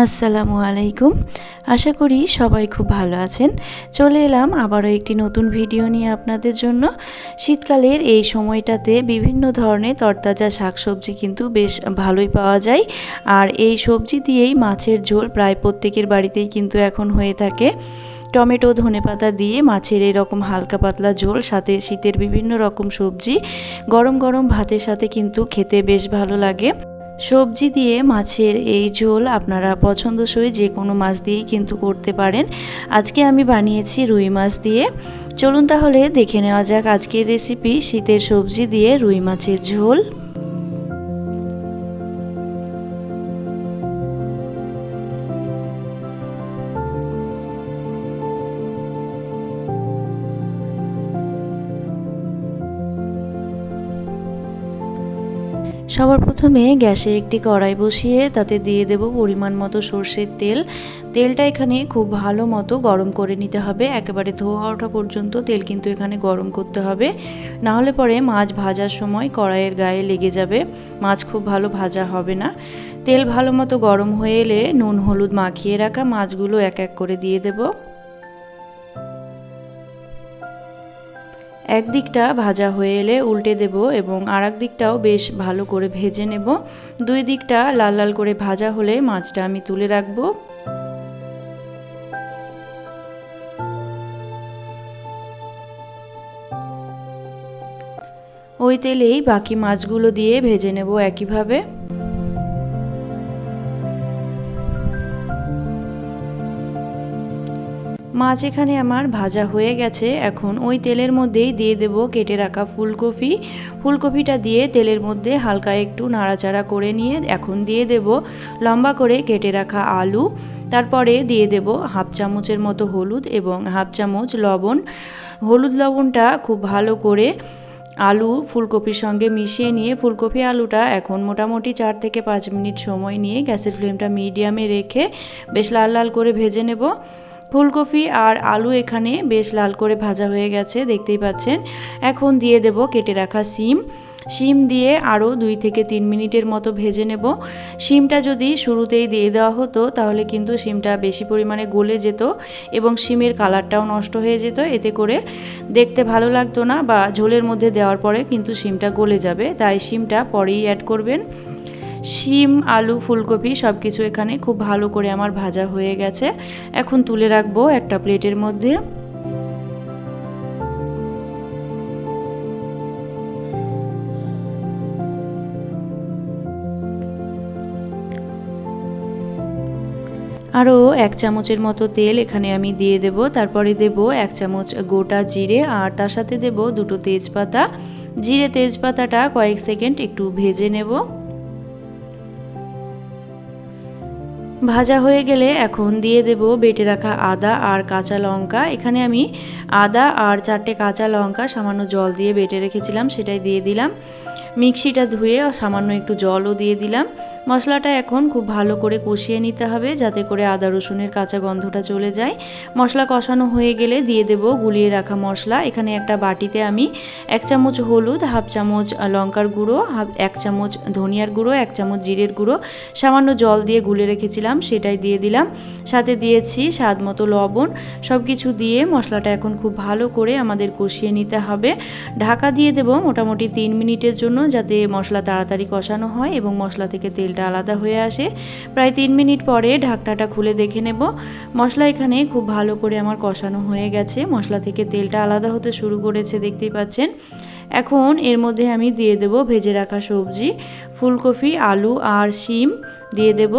আসসালামু আলাইকুম। আশা করি সবাই খুব ভালো আছেন। চলে এলাম আবারও একটি নতুন ভিডিও নিয়ে আপনাদের জন্য। শীতকালের এই সময়টাতে বিভিন্ন ধরনের তরতাজা শাকসবজি কিন্তু বেশ ভালোই পাওয়া যায়। আর এই সবজি দিয়েই মাছের ঝোল প্রায় প্রত্যেকের বাড়িতেই কিন্তু এখন হয়ে থাকে। টমেটো ধনেপাতা দিয়ে মাছের এরকম হালকা পাতলা ঝোল, সাথে শীতের বিভিন্ন রকম সবজি গরম গরম ভাতের সাথে কিন্তু খেতে বেশ ভালো লাগে। সবজি দিয়ে মাছের এই ঝোল আপনারা পছন্দসই যে কোনো মাছ দিয়েই কিন্তু করতে পারেন। আজকে আমি বানিয়েছি রুই মাছ দিয়ে। চলুন তাহলে দেখে নেওয়া যাক আজকের রেসিপি, শীতের সবজি দিয়ে রুই মাছের ঝোল। সবার প্রথমে গ্যাসে একটি কড়াই বসিয়ে তাতে দিয়ে দেব পরিমাণ মতো সর্ষের তেল। তেলটা এখানে খুব ভালো মতো গরম করে নিতে হবে, একেবারে ধোয়া ওঠা পর্যন্ত তেল কিন্তু এখানে গরম করতে হবে, না হলে পরে মাছ ভাজার সময় কড়াইয়ের গায়ে লেগে যাবে, মাছ খুব ভালো ভাজা হবে না। তেল ভালো মতো গরম হয়ে এলে নুন হলুদ মাখিয়ে রাখা মাছগুলো এক এক করে দিয়ে দেব। একদিকটা ভাজা হয়ে এলে উল্টে দেব এবং আরেক দিকটাও বেশ ভালো করে ভেজে নেব। দুই দিকটা লাল লাল করে ভাজা হলে মাছটা আমি তুলে রাখব। ওই তেলেই বাকি মাছগুলো দিয়ে ভেজে নেব একইভাবে। মাছ এখানে আমার ভাজা হয়ে গেছে। এখন ওই তেলের মধ্যেই দিয়ে দেব কেটে রাখা ফুলকপি। ফুলকপিটা দিয়ে তেলের মধ্যে হালকা একটু নাড়াচাড়া করে নিয়ে এখন দিয়ে দেব লম্বা করে কেটে রাখা আলু। তারপরে দিয়ে দেব হাফ চামচের মতো হলুদ এবং হাফ চামচ লবণ। হলুদ লবণটা খুব ভালো করে আলু ফুলকপির সঙ্গে মিশিয়ে নিয়ে ফুলকপি আলুটা এখন মোটামুটি 4 থেকে 5 মিনিট সময় নিয়ে গ্যাসের ফ্লেমটা মিডিয়ামে রেখে বেশ লাল লাল করে ভেজে নেব। ফুলকপি আর আলু এখানে বেশ লাল করে ভাজা হয়ে গেছে, দেখতেই পাচ্ছেন। এখন দিয়ে দেব কেটে রাখা শিম দিয়ে আরও 2 থেকে 3 মিনিটের মতো ভেজে নেব। শিমটা যদি শুরুতেই দিয়ে দেওয়া হতো তাহলে কিন্তু শিমটা বেশি পরিমাণে গলে যেত এবং শিমের কালারটাও নষ্ট হয়ে যেত, এতে করে দেখতে ভালো লাগতো না, বা ঝোলের মধ্যে দেওয়ার পরে কিন্তু শিমটা গলে যাবে, তাই শিমটা পরেই অ্যাড করবেন। শিম আলু ফুলকপি সব কিছু এখানে খুব ভালো করে আমার ভাজা হয়ে গেছে। এখন তুলে রাখবো একটা প্লেটের মধ্যে। আরও 1 চামচের মতো তেল এখানে আমি দিয়ে দেব। তারপরে দেব 1 চামচ গোটা জিরে আর তার সাথে দেব 2টো তেজপাতা। জিরে তেজপাতাটা কয়েক সেকেন্ড একটু ভেজে নেব। ভাজা হয়ে গেলে এখন দিয়ে দেব বেটে রাখা আদা আর কাঁচা লঙ্কা। এখানে আমি আদা আর 4টে কাঁচা লঙ্কা সামান্য জল দিয়ে বেটে রেখেছিলাম, সেটাই দিয়ে দিলাম। মিক্সিটা ধুয়ে সামান্য একটু জলও দিয়ে দিলাম। মশলাটা এখন খুব ভালো করে কষিয়ে নিতে হবে যাতে করে আদা রসুনের কাঁচা গন্ধটা চলে যায়। মশলা কষানো হয়ে গেলে দিয়ে দেব গুলিয়ে রাখা মশলা। এখানে একটা বাটিতে আমি 1 চামচ হলুদ, হাফ চামচ লঙ্কার গুঁড়ো, 1 চামচ ধনিয়ার গুঁড়ো, 1 চামচ জিরের গুঁড়ো সামান্য জল দিয়ে গুলে রেখেছিলাম, সেটাই দিয়ে দিলাম। সাথে দিয়েছি স্বাদ মতো লবণ। সব কিছু দিয়ে মশলাটা এখন খুব ভালো করে আমাদের কষিয়ে নিতে হবে। ঢাকা দিয়ে দেব মোটামুটি 3 মিনিটের জন্য, যাতে মশলা তাড়াতাড়ি কষানো হয় এবং মশলা থেকে তেলটা আলাদা হয়ে আসে। প্রায় 3 মিনিট পরে ঢাকনাটা খুলে দেখে নেব। মশলা এখানে খুব ভালো করে আমার কষানো হয়ে গেছে, মশলা থেকে তেলটা আলাদা হতে শুরু করেছে, দেখতেই পাচ্ছেন। এখন এর মধ্যে আমি দিয়ে দেব ভেজে রাখা সবজি, ফুলকপি আলু আর শিম দিয়ে দেব।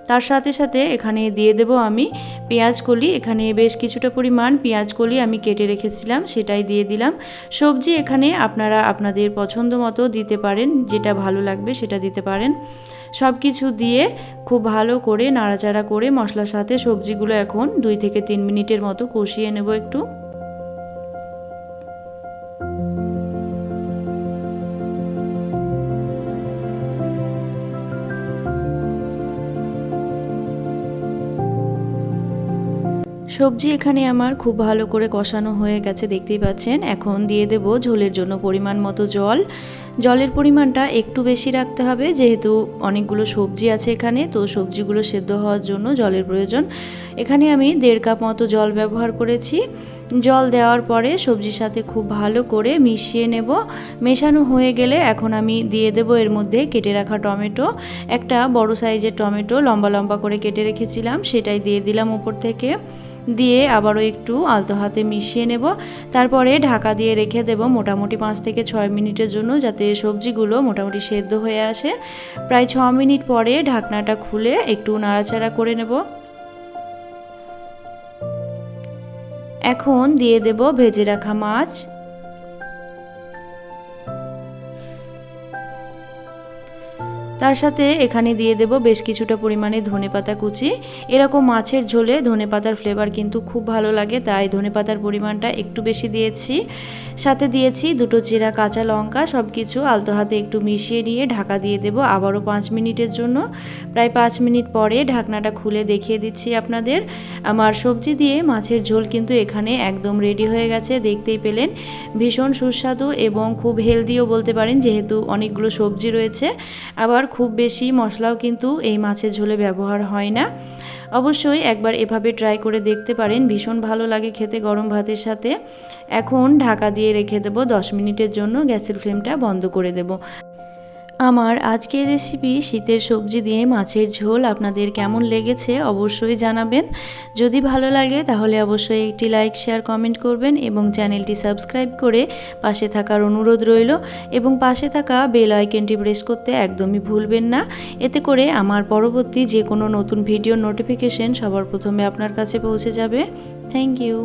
তার সাথে সাথে এখানে দিয়ে দেব আমি পেঁয়াজ কলি। এখানে বেশ কিছুটা পরিমাণ পেঁয়াজ কলি আমি কেটে রেখেছিলাম, সেটাই দিয়ে দিলাম। সবজি এখানে আপনারা আপনাদের পছন্দ মতো দিতে পারেন, যেটা ভালো লাগবে সেটা দিতে পারেন। সব কিছু দিয়ে খুব ভালো করে নাড়াচাড়া করে মশলার সাথে সবজিগুলো এখন 2 থেকে 3 মিনিটের মতো কষিয়ে নেব একটু। সবজি এখানে আমার খুব ভালো করে কষানো হয়ে গেছে, দেখতেই পাচ্ছেন। এখন দিয়ে দেব ঝোলের জন্য পরিমাণ মতো জল। জলের পরিমাণটা একটু বেশি রাখতে হবে, যেহেতু অনেকগুলো সবজি আছে এখানে, তো সবজিগুলো সেদ্ধ হওয়ার জন্য জলের প্রয়োজন। এখানে আমি 1.5 কাপ মতো জল ব্যবহার করেছি। জল দেওয়ার পরে সবজির সাথে খুব ভালো করে মিশিয়ে নেব। মেশানো হয়ে গেলে এখন আমি দিয়ে দেব এর মধ্যে কেটে রাখা টমেটো। একটা বড় সাইজের টমেটো লম্বা লম্বা করে কেটে রেখেছিলাম, সেটাই দিয়ে দিলাম উপর থেকে। দিয়ে আবারও একটু আলতো হাতে মিশিয়ে নেব। তারপরে ঢাকা দিয়ে রেখে দেব মোটামুটি 5 থেকে 6 মিনিটের জন্য, যাতে সবজিগুলো মোটামুটি সেদ্ধ হয়ে আসে। প্রায় 6 মিনিট পরে ঢাকনাটা খুলে একটু নাড়াচাড়া করে নেব। এখন দিয়ে দেব ভেজে রাখা মাছ। তার সাথে এখানে দিয়ে দেব বেশ কিছুটা পরিমাণে ধনেপাতা কুচি। এরকম মাছের ঝোলে ধনেপাতার ফ্লেভার কিন্তু খুব ভালো লাগে, তাই ধনেপাতার পরিমাণটা একটু বেশি দিয়েছি। সাথে দিয়েছি 2টো চেরা কাঁচা লঙ্কা। সব কিছু আলতো হাতে একটু মিশিয়ে নিয়ে ঢাকা দিয়ে দেব আবারও 5 মিনিটের জন্য। প্রায় 5 মিনিট পরে ঢাকনাটা খুলে দেখিয়ে দিচ্ছি আপনাদের। আমার সবজি দিয়ে মাছের ঝোল কিন্তু এখানে একদম রেডি হয়ে গেছে, দেখতেই পেলেন। ভীষণ সুস্বাদু এবং খুব হেলদিও বলতে পারেন, যেহেতু অনেকগুলো সবজি রয়েছে। আবার খুব বেশি মশলাও কিন্তু এই মাছের ঝোলে ব্যবহার হয় না। অবশ্যই একবার এভাবে ট্রাই করে দেখতে পারেন, ভীষণ ভালো লাগে খেতে গরম ভাতের সাথে। এখন ঢাকা দিয়ে রেখে দেব 10 মিনিটের জন্য, গ্যাসের ফ্লেমটা বন্ধ করে দেব। আমার আজকের রেসিপি শীতের সবজি দিয়ে মাছের ঝোল আপনাদের কেমন লেগেছে অবশ্যই জানাবেন। যদি ভালো লাগে তাহলে অবশ্যই একটি লাইক, শেয়ার, কমেন্ট করবেন এবং চ্যানেলটি সাবস্ক্রাইব করে পাশে থাকার অনুরোধ রইল। এবং পাশে থাকা বেল আইকনটি প্রেস করতে একদমই ভুলবেন না। এতে করে আমার পরবর্তী যে কোনো নতুন ভিডিওর নোটিফিকেশন সবার প্রথমে আপনার কাছে পৌঁছে যাবে। Thank you.